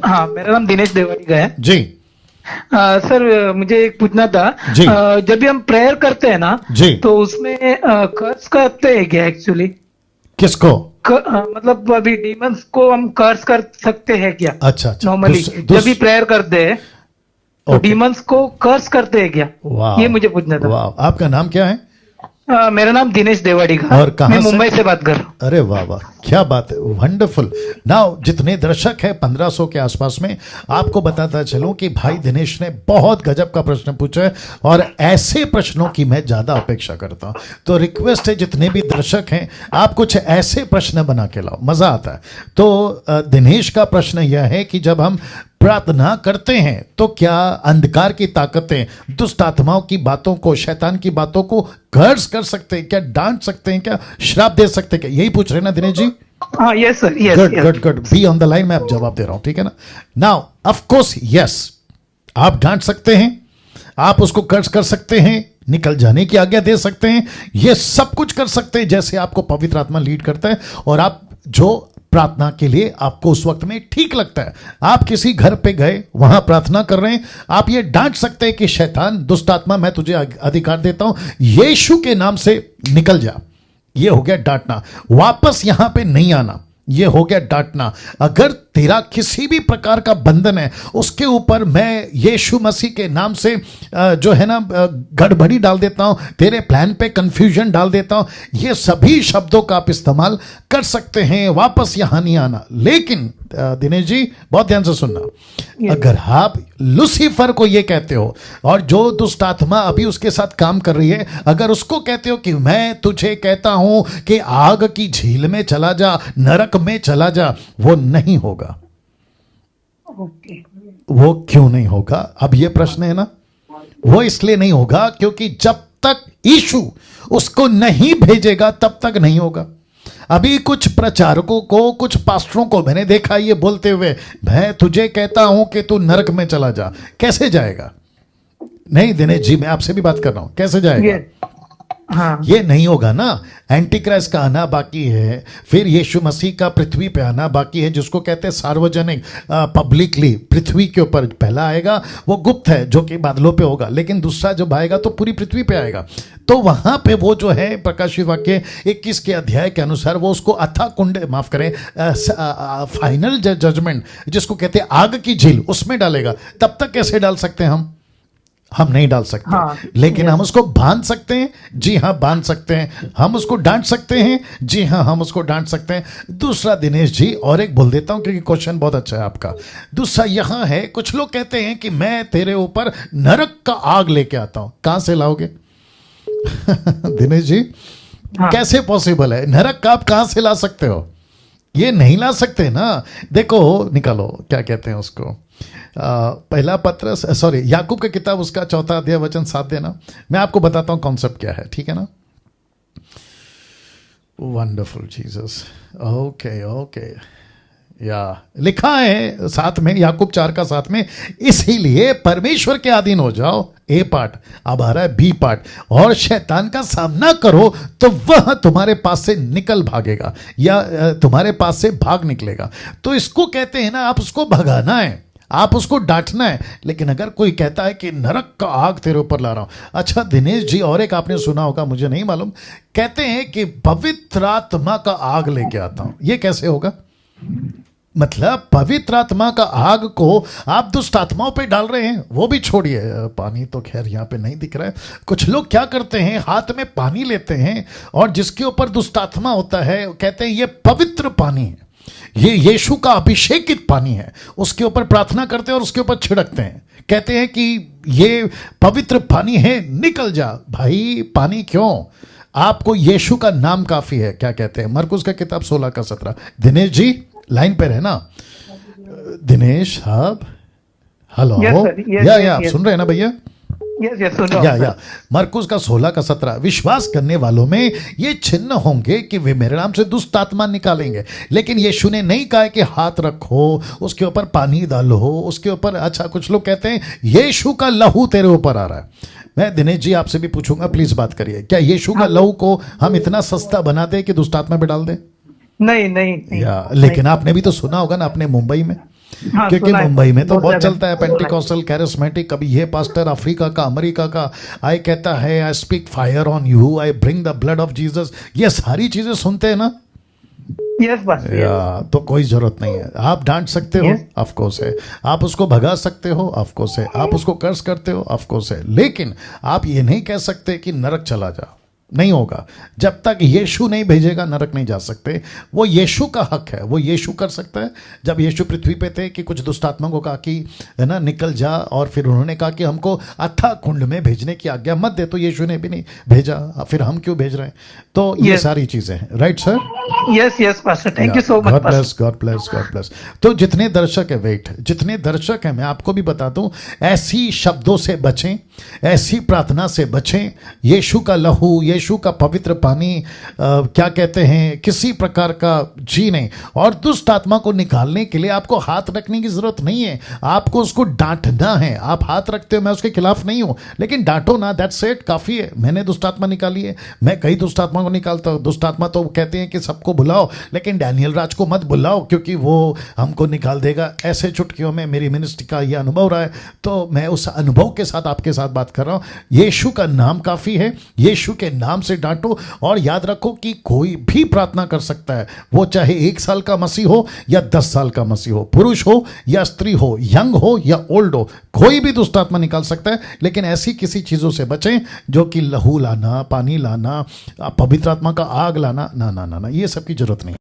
हाँ, मेरा नाम दिनेश देवाड़ी का है। जी सर, मुझे एक पूछना था। जी जब भी हम प्रेयर करते हैं ना, जी। तो उसमें कर्स करते हैं क्या एक्चुअली? किसको? मतलब अभी डीमंस को हम कर्स कर सकते हैं क्या? अच्छा अच्छा। नॉर्मली जब भी प्रेयर करते हैं तो ओके। डीमंस को कर्स करते हैं क्या? वाह, ये मुझे पूछना था। वाह। आपका नाम क्या है? मेरा नाम दिनेश देवाड़ी का। और कहाँ मैं से? मुंबई से बात कर रहा हूँ। अरे वाह वाह, क्या बात है, वंडरफुल। नाउ जितने दर्शक हैं 1500 के आसपास में, आपको बताता चलूं कि भाई दिनेश ने बहुत गजब का प्रश्न पूछा है और ऐसे प्रश्नों की मैं ज्यादा अपेक्षा करता हूं। तो रिक्वेस्ट है जितने भी दर्शक हैं, आप कुछ ऐसे प्रश्न बना के लाओ, मजा आता है। तो दिनेश का प्रश्न यह है कि जब हम प्रार्थना करते हैं तो क्या अंधकार की ताकतें दुष्ट आत्माओं की बातों को, शैतान की बातों को कर्स कर सकते हैं क्या, डांट सकते हैं क्या, श्राप दे सकते हैं क्या? यही पूछ रहे हैं ना दिनेश जी? हाँ, yes sir, yes. Good good good, be on the line, मैं अब जवाब दे रहा हूं, ठीक है ना? नाउ ऑफ कोर्स यस, आप डांट सकते हैं, आप उसको कर्स कर सकते हैं, निकल जाने की आज्ञा दे सकते हैं, ये सब कुछ कर सकते हैं जैसे आपको पवित्र आत्मा लीड करता है और आप जो प्रार्थना के लिए आपको उस वक्त में ठीक लगता है। आप किसी घर पे गए, वहां प्रार्थना कर रहे हैं, आप ये डांट सकते हैं कि शैतान, दुष्ट आत्मा, मैं तुझे अधिकार देता हूं, यीशु के नाम से निकल जा। ये हो गया डांटना। वापस यहां पे नहीं आना, ये हो गया डांटना। अगर तेरा किसी भी प्रकार का बंधन है, उसके ऊपर मैं यीशु मसीह के नाम से जो है ना गड़बड़ी डाल देता हूं, तेरे प्लान पे कंफ्यूजन डाल देता हूं। ये सभी शब्दों का आप इस्तेमाल कर सकते हैं, वापस यहां नहीं आना। लेकिन दिनेश जी बहुत ध्यान से सुनना, अगर आप लूसीफर को ये कहते हो और जो दुष्ट आत्मा अभी उसके साथ काम कर रही है, अगर उसको कहते हो कि मैं तुझे कहता हूं कि आग की झील में चला जा, नरक में चला जा, वो नहीं होगा। वो क्यों नहीं होगा? अब ये प्रश्न है ना। वो इसलिए नहीं होगा क्योंकि जब तक यीशु उसको नहीं भेजेगा तब तक नहीं होगा। अभी कुछ प्रचारकों को, कुछ पास्टरों को मैंने देखा ये बोलते हुए, मैं तुझे कहता हूं कि तू नरक में चला जा। कैसे जाएगा? नहीं दिनेश जी, मैं आपसे भी बात कर रहा हूं, कैसे जाएगा? हाँ। ये नहीं होगा ना। एंटी क्राइस्ट का आना बाकी है, फिर यीशु मसीह का पृथ्वी पे आना बाकी है, जिसको कहते हैं सार्वजनिक, पब्लिकली पृथ्वी के ऊपर पहला आएगा, वो गुप्त है जो कि बादलों पे होगा, लेकिन दूसरा जब आएगा तो पूरी पृथ्वी पे आएगा। तो वहां पे वो जो है प्रकाशित वाक्य 21 के अध्याय के अनुसार वो उसको अथा कुंड, माफ करें, फाइनल जजमेंट जिसको कहते हैं आग की झील, उसमें डालेगा। तब तक कैसे डाल सकते हैं हम नहीं डाल सकते। हाँ, लेकिन हम उसको बांध सकते हैं, जी हाँ बांध सकते हैं। हम उसको डांट सकते हैं, जी हाँ हम उसको डांट सकते हैं। दूसरा दिनेश जी, और एक बोल देता हूं क्योंकि क्वेश्चन बहुत अच्छा है आपका। दूसरा यहां है, कुछ लोग कहते हैं कि मैं तेरे ऊपर नरक का आग लेके आता हूं। कहां से लाओगे? दिनेश जी, हाँ। कैसे पॉसिबल है? नरक का आप कहां से ला सकते हो? ये नहीं ला सकते ना। देखो, निकालो, क्या कहते हैं उसको, पहला पत्र, सॉरी, याकूब की किताब, उसका 4 अध्याय वचन 7 देना। मैं आपको बताता हूं कॉन्सेप्ट क्या है, ठीक है ना? Wonderful Jesus. ओके ओके, या लिखा है साथ में, याकूब 4:7 में, इसीलिए परमेश्वर के अधीन हो जाओ, ए पार्ट। अब आ रहा है बी पार्ट, और शैतान का सामना करो तो वह तुम्हारे पास से निकल भागेगा, या तुम्हारे पास से भाग निकलेगा। तो इसको कहते हैं ना, आप उसको भगाना है, आप उसको डांटना है। लेकिन अगर कोई कहता है कि नरक का आग तेरे ऊपर ला रहा हूं, अच्छा दिनेश जी, और एक आपने सुना होगा, मुझे नहीं मालूम, कहते हैं कि पवित्र आत्मा का आग लेके आता हूं। ये कैसे होगा? मतलब पवित्र आत्मा का आग को आप दुष्ट आत्माओं पे डाल रहे हैं। वो भी छोड़िए, पानी तो खैर यहाँ पे नहीं दिख रहा है। कुछ लोग क्या करते हैं, हाथ में पानी लेते हैं और जिसके ऊपर दुष्ट आत्मा होता है, कहते हैं ये पवित्र पानी है, ये यीशु का अभिषेकित पानी है। उसके ऊपर प्रार्थना करते हैं और उसके ऊपर छिड़कते हैं, कहते हैं कि ये पवित्र पानी है, निकल जा। भाई पानी क्यों? आपको यीशु का नाम काफी है। क्या कहते हैं? मरकुस का किताब 16:17। दिनेश जी लाइन पे रहना। दिनेश साहब, हेलो, या आप सुन रहे हैं ना भैया? या मरकुस का 16:17, विश्वास करने वालों में ये चिन्ह होंगे कि वे मेरे नाम से दुष्ट आत्मा निकालेंगे। लेकिन यीशु ने नहीं कहा कि हाथ रखो, उसके ऊपर पानी डालो, उसके ऊपर। अच्छा, कुछ लोग कहते हैं यीशु का लहू तेरे ऊपर आ रहा है। मैं दिनेश जी आपसे भी पूछूंगा, प्लीज बात करिए, क्या यीशु का लहू को हम इतना सस्ता बना दे कि दुष्ट आत्मा पे डाल दे? नहीं। या लेकिन आपने भी तो सुना होगा ना अपने मुंबई में, हाँ, क्योंकि सुना है, मुंबई में तो बहुत ज्यादा चलता है पेंटिकॉस्टल कैरिस्मेटिक। कभी ये पास्टर अफ्रीका का, अमेरिका का, आई कहता है I speak fire on you, I bring the blood of Jesus, ये सारी चीजें सुनते हैं ना। यस बस या तो कोई जरूरत नहीं है। आप डांट सकते हो, Yes. ऑफ कोर्स है। आप उसको भगा सकते हो, ऑफ कोर्स है। आप उसको कर्ज करते हो, ऑफ कोर्स है। लेकिन आप ये नहीं कह सकते कि नरक चला जा, नहीं होगा। जब तक यीशु नहीं भेजेगा नरक नहीं जा सकते। वो यीशु का हक है, वो यीशु कर सकता है। जब यीशु पृथ्वी पे थे कि कुछ दुष्टात्मा को कहा कि है ना निकल जा, और फिर उन्होंने कहा कि हमको अथाह कुंड में भेजने की आज्ञा मत दे, तो यीशु ने भी नहीं भेजा, फिर हम क्यों भेज रहे हैं? तो ये Yes. सारी चीजें हैं, right sir? Yes yes pastor, thank you so much God pastor. Bless, God bless, God bless. तो जितने दर्शक है, वेट, जितने दर्शक हैं, मैं आपको भी बता दूं, ऐसी शब्दों से बचें, ऐसी प्रार्थना से बचें। यीशु का लहू, यीशु का पवित्र पानी, क्या कहते हैं, किसी प्रकार का जी नहीं। और दुष्ट आत्मा को निकालने के लिए आपको हाथ रखने की जरूरत नहीं है, आपको उसको डांटना है। आप हाथ रखते हो, मैं उसके खिलाफ नहीं हूं, लेकिन डांटो ना, दैट्स इट, काफी है। मैंने दुष्ट आत्मा निकाली है, मैं कई दुष्ट आत्मा को निकालता हूं। दुष्ट आत्मा तो कहते हैं कि सबको बुलाओ, लेकिन डैनियल राज को मत बुलाओ क्योंकि वो हमको निकाल देगा। ऐसे चुटकियों में मेरी मिनिस्ट्री का ये अनुभव रहा है, तो मैं उस अनुभव के साथ आपके साथ बात कर रहा हूं। यीशु का नाम काफी है, यीशु के नाम से डांटो। और याद रखो कि कोई भी प्रार्थना कर सकता है, वो चाहे 1 साल का मसीह हो या 10 साल का मसीह हो, पुरुष हो या स्त्री हो, यंग हो या ओल्ड हो, कोई भी दुष्ट आत्मा निकाल सकता है। लेकिन ऐसी किसी चीजों से बचें जो कि लहू लाना, पानी लाना, पवित्र आत्मा का आग लाना, ना ना ना ना, ये सब की जरूरत नहीं।